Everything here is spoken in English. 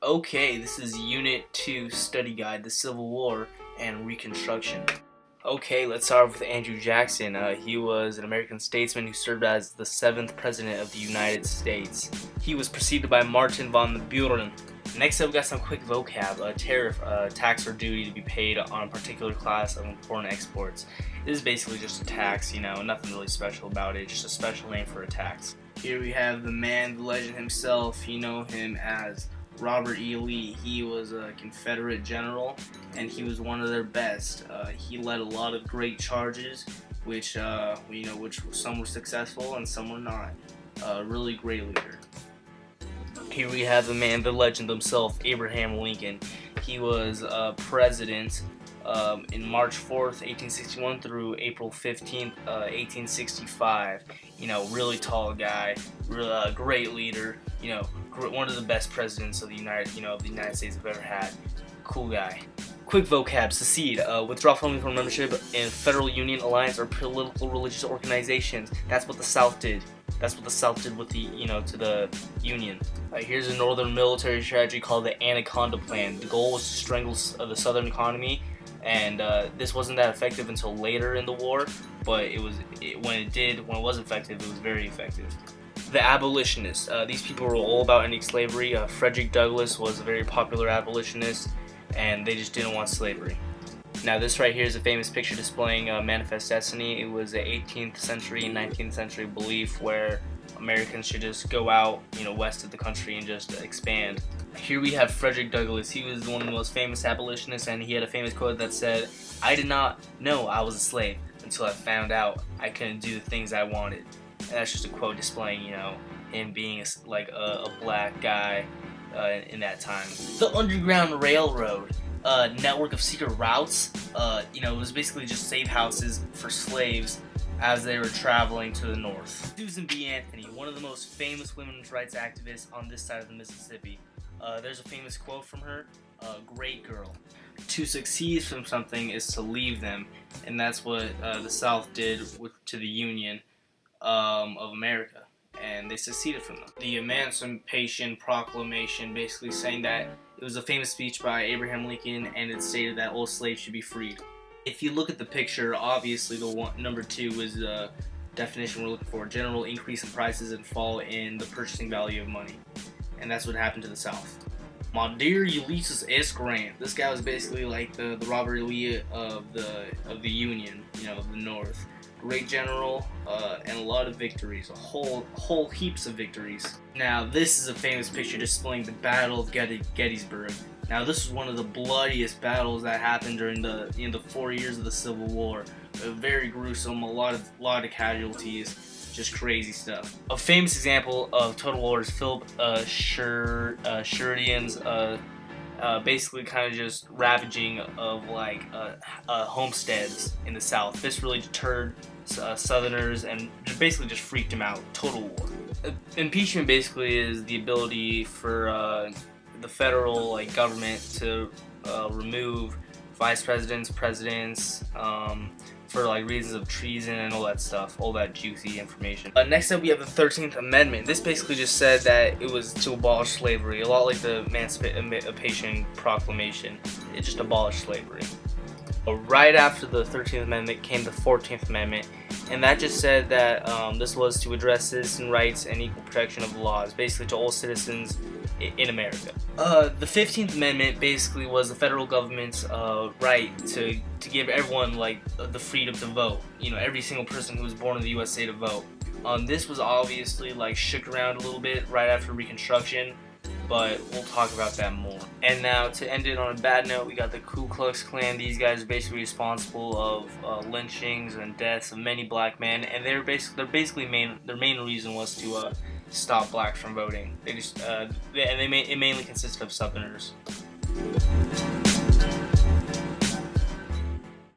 Okay, this is Unit 2 Study Guide, the Civil War and Reconstruction. Okay, let's start with Andrew Jackson. He was an American statesman who served as the 7th President of the United States. He was preceded by Martin von Buren. Next up, we got some quick vocab. A tariff, tax or duty to be paid on a particular class of important exports. This is basically just a tax, nothing really special about it, just a special name for a tax. Here we have the man, the legend himself. You know him as Robert E. Lee. He was a Confederate general, and he was one of their best. He led a lot of great charges, which some were successful and some were not. Really great leader. Here we have the man, the legend himself, Abraham Lincoln. He was president in March 4th, 1861 through April 15th, 1865. Really tall guy, great leader. One of the best presidents of the United States have ever had. Cool guy. Quick vocab: secede, withdraw from membership in federal union, alliance, or political religious organizations. That's what the South did. That's what the South did with to the Union. Here's a northern military strategy called the Anaconda Plan. The goal was to strangle the Southern economy, and this wasn't that effective until later in the war. But when it was effective, it was very effective. The abolitionists. These people were all about ending slavery. Frederick Douglass was a very popular abolitionist, and they just didn't want slavery. Now this right here is a famous picture displaying Manifest Destiny. It was an 18th century and 19th century belief where Americans should just go out, west of the country and just expand. Here we have Frederick Douglass. He was one of the most famous abolitionists, and he had a famous quote that said, "I did not know I was a slave until I found out I couldn't do the things I wanted." And that's just a quote displaying, him being a black guy in that time. The Underground Railroad. Network of secret routes. It was basically just safe houses for slaves as they were traveling to the north. Susan B. Anthony, one of the most famous women's rights activists on this side of the Mississippi. There's a famous quote from her, "Great girl." To succeed from something is to leave them, and that's what the South did to the Union of America, and they seceded from them. The Emancipation Proclamation, basically saying that it was a famous speech by Abraham Lincoln, and it stated that all slaves should be freed. If you look at the picture, obviously number 2 is the definition we're looking for: general increase in prices and fall in the purchasing value of money, and that's what happened to the South. My dear Ulysses S. Grant. This guy was basically like the Robert E. Lee of the Union, of the North. Great general, and a lot of victories, a whole heaps of victories. Now this is a famous picture displaying the Battle of Gettysburg. Now this was one of the bloodiest battles that happened during the 4 years of the Civil War. Very gruesome, a lot of casualties, just crazy stuff. A famous example of total war is Philip Sheridan's basically kind of just ravaging of homesteads in the South. This really deterred Southerners and basically just freaked them out. Total war. Impeachment basically is the ability for the federal government to remove vice presidents, presidents, for reasons of treason and all that stuff, all that juicy information. Next up, we have the 13th Amendment. This basically just said that it was to abolish slavery, a lot like the Emancipation Proclamation. It just abolished slavery. Right after the 13th Amendment came the 14th Amendment, and that just said that this was to address citizen rights and equal protection of the laws, basically to all citizens in America. The 15th Amendment basically was the federal government's right to give everyone the freedom to vote. Every single person who was born in the USA to vote. This was obviously shook around a little bit right after Reconstruction, but we'll talk about that more. And now to end it on a bad note, we got the Ku Klux Klan. These guys are basically responsible of lynchings and deaths of many black men, and their main reason was to stop blacks from voting. It mainly consisted of Southerners.